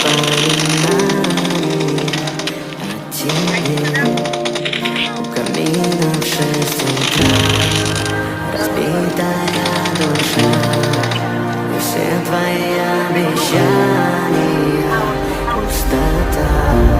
воспоминаний о тебе. У камина в 6 утра разбитая душа, и все твои обещания пустота.